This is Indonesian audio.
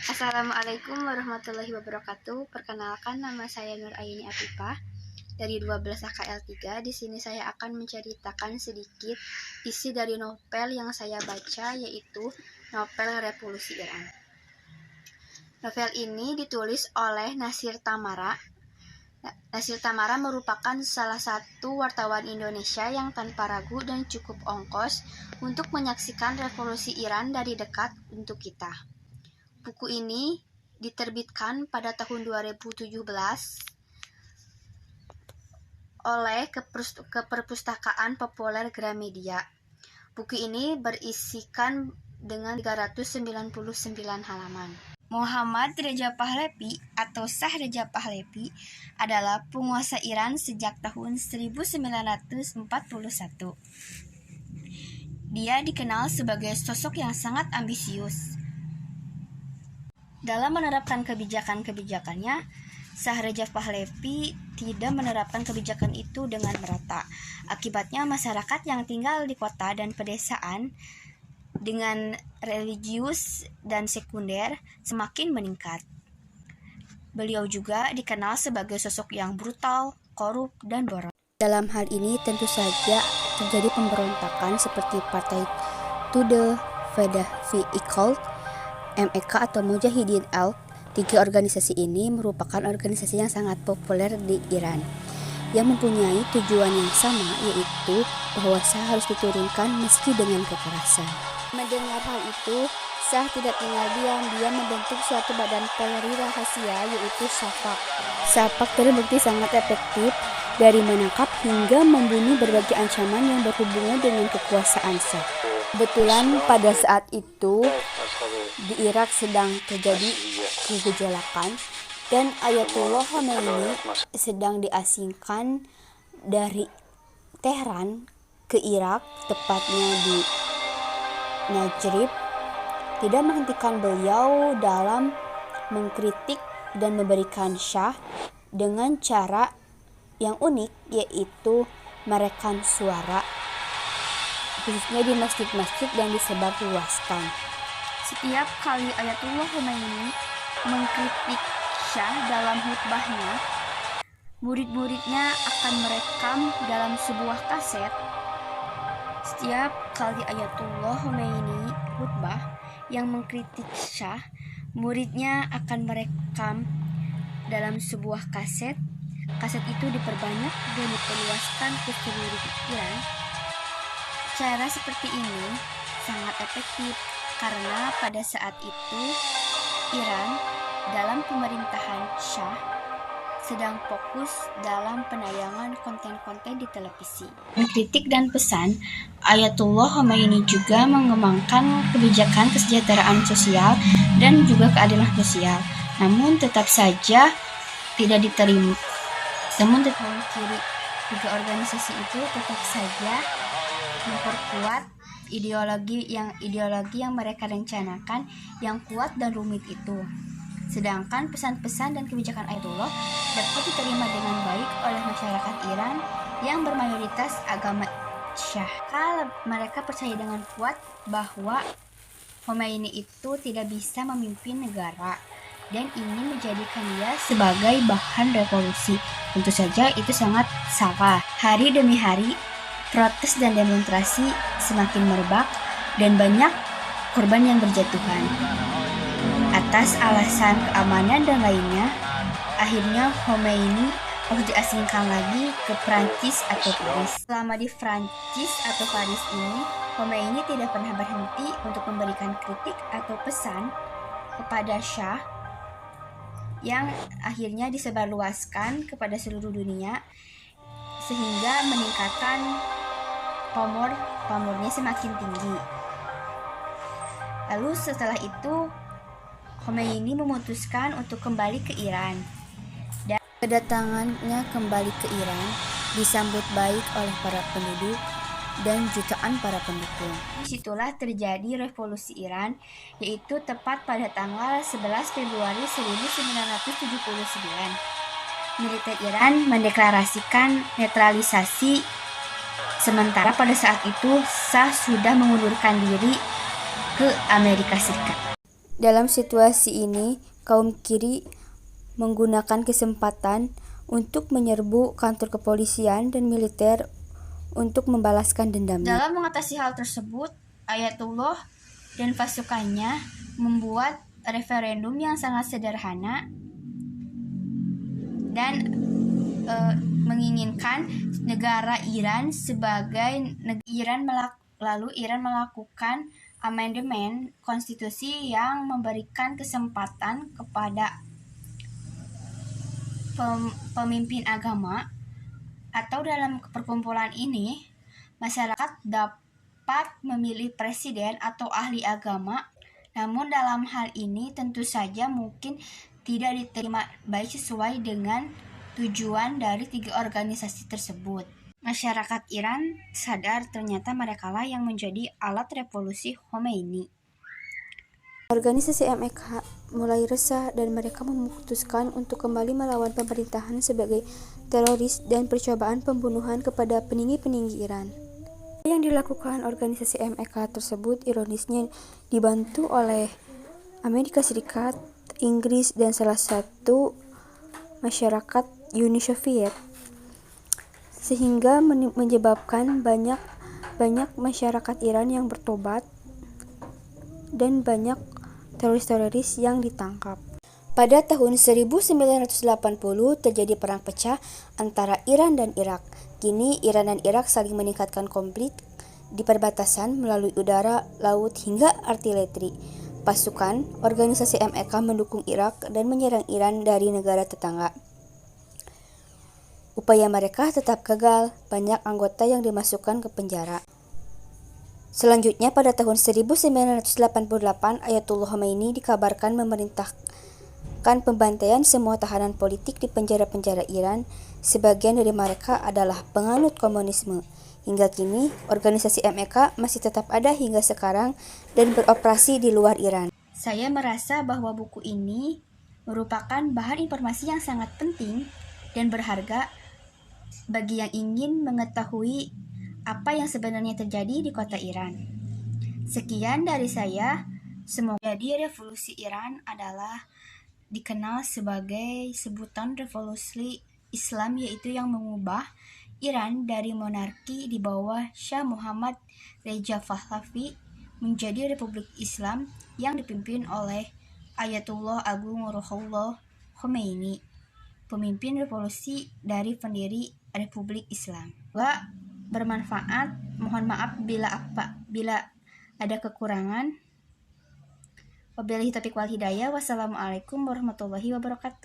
Assalamualaikum warahmatullahi wabarakatuh. Perkenalkan, nama saya Nur Aini Afifah dari 12 AKL 3. Di sini saya akan menceritakan sedikit isi dari novel yang saya baca, yaitu novel Revolusi Iran. Novel ini ditulis oleh Nasir Tamara. Nasir Tamara merupakan salah satu wartawan Indonesia yang tanpa ragu dan cukup ongkos untuk menyaksikan revolusi Iran dari dekat untuk kita. Buku ini diterbitkan pada tahun 2017 oleh Keperpustakaan Populer Gramedia. Buku ini berisikan dengan 399 halaman. Muhammad Reza Pahlavi atau Shah Reza Pahlavi adalah penguasa Iran sejak tahun 1941. Dia dikenal sebagai sosok yang sangat ambisius. Dalam menerapkan kebijakan-kebijakannya, Shah Reza Pahlavi tidak menerapkan kebijakan itu dengan merata. Akibatnya, masyarakat yang tinggal di kota dan pedesaan dengan religius dan sekunder semakin meningkat. Beliau juga dikenal sebagai sosok yang brutal, korup, dan boros. Dalam hal ini tentu saja terjadi pemberontakan seperti Partai Tudeh Fadavi Ikol, MEK atau Mujahidin Al. Tiga organisasi ini merupakan organisasi yang sangat populer di Iran, yang mempunyai tujuan yang sama, yaitu bahwa Shah harus diturunkan meski dengan kekerasan. Mendengar hal itu, Shah tidak tinggal diam. Dia membentuk suatu badan Polri rahasia, yaitu Shafak. Shafak terbukti sangat efektif dari menangkap hingga membunuh berbagai ancaman yang berhubungan dengan kekuasaan Shah. Kebetulan pada saat itu di Irak sedang terjadi kegejolakan dan Ayatullah Khomeini sedang diasingkan dari Tehran ke Irak, tepatnya di Najrib. Tidak menghentikan beliau dalam mengkritik dan memberikan Shah dengan cara yang unik, yaitu merekam suara, khususnya di masjid-masjid yang disebarluaskan. Setiap kali Ayatullah Khomeini mengkritik Shah dalam khutbahnya, murid-muridnya akan merekam dalam sebuah kaset. Setiap kali Ayatullah Khomeini khutbah yang mengkritik Shah, muridnya akan merekam dalam sebuah kaset. Kaset itu diperbanyak dan diperluaskan ke seluruh Iran. Cara seperti ini sangat efektif karena pada saat itu Iran dalam pemerintahan Shah sedang fokus dalam penayangan konten-konten di televisi. Kritik dan pesan, Ayatullah Khomeini juga mengembangkan kebijakan kesejahteraan sosial dan juga keadilan sosial. Namun tetap saja tidak diterima. Namun kiri tiga organisasi itu tetap saja memperkuat ideologi yang mereka rencanakan yang kuat dan rumit itu. Sedangkan pesan-pesan dan kebijakan Ayatullah dapat diterima dengan baik oleh masyarakat Iran yang bermayoritas agama Shia. Kalau mereka percaya dengan kuat bahwa Khomeini itu tidak bisa memimpin negara dan ingin menjadikan dia sebagai bahan revolusi. Tentu saja itu sangat salah. Hari demi hari, protes dan demonstrasi semakin merebak dan banyak korban yang berjatuhan. Atas alasan keamanan dan lainnya, akhirnya Khomeini harus diasingkan lagi ke Prancis atau Paris. Selama di Prancis atau Paris ini, Khomeini tidak pernah berhenti untuk memberikan kritik atau pesan kepada Shah yang akhirnya disebarluaskan kepada seluruh dunia sehingga meningkatkan pamornya semakin tinggi. Lalu setelah itu Khomeini memutuskan untuk kembali ke Iran. Dan kedatangannya kembali ke Iran disambut baik oleh para penduduk dan jutaan para pendukung. Disitulah terjadi revolusi Iran, yaitu tepat pada tanggal 11 Februari 1979. Militer Iran mendeklarasikan netralisasi, sementara pada saat itu Shah sudah mengundurkan diri ke Amerika Serikat. Dalam situasi ini, kaum kiri menggunakan kesempatan untuk menyerbu kantor kepolisian dan militer untuk membalaskan dendamnya. Dalam mengatasi hal tersebut, Ayatullah dan pasukannya membuat referendum yang sangat sederhana dan menginginkan negara Iran sebagai lalu Iran melakukan amandemen konstitusi yang memberikan kesempatan kepada pemimpin agama, atau dalam perkumpulan ini masyarakat dapat memilih presiden atau ahli agama. Namun dalam hal ini tentu saja mungkin tidak diterima baik sesuai dengan tujuan dari 3 organisasi tersebut. Masyarakat Iran sadar ternyata merekalah yang menjadi alat revolusi Khomeini. Organisasi MEK mulai resah dan mereka memutuskan untuk kembali melawan pemerintahan sebagai teroris dan percobaan pembunuhan kepada peninggi-peninggi Iran. Yang dilakukan organisasi MEK tersebut ironisnya dibantu oleh Amerika Serikat, Inggris, dan salah satu masyarakat Uni Soviet, sehingga menyebabkan banyak masyarakat Iran yang bertobat dan banyak teroris-teroris yang ditangkap. Pada tahun 1980 terjadi perang pecah antara Iran dan Irak. Kini Iran dan Irak saling meningkatkan konflik di perbatasan melalui udara, laut, hingga artileri. Pasukan organisasi MEK mendukung Irak dan menyerang Iran dari negara tetangga. Upaya mereka tetap gagal, banyak anggota yang dimasukkan ke penjara. Selanjutnya pada tahun 1988 Ayatullah Khomeini dikabarkan memerintahkan pembantaian semua tahanan politik di penjara-penjara Iran. Sebagian dari mereka adalah penganut komunisme. Hingga kini, organisasi MEK masih tetap ada hingga sekarang dan beroperasi di luar Iran. Saya merasa bahwa buku ini merupakan bahan informasi yang sangat penting dan berharga bagi yang ingin mengetahui apa yang sebenarnya terjadi di kota Iran. Sekian dari saya. Semoga jadi revolusi Iran adalah dikenal sebagai sebutan revolusi Islam, yaitu yang mengubah Iran dari monarki di bawah Shah Muhammad Reza Pahlavi menjadi republik Islam yang dipimpin oleh Ayatullah Agung Ruhollah Khomeini, pemimpin revolusi dari pendiri Republik Islam. Semoga bermanfaat. Mohon maaf bila ada kekurangan. Wabillahi taufiq wal hidayah. Wassalamualaikum warahmatullahi wabarakatuh.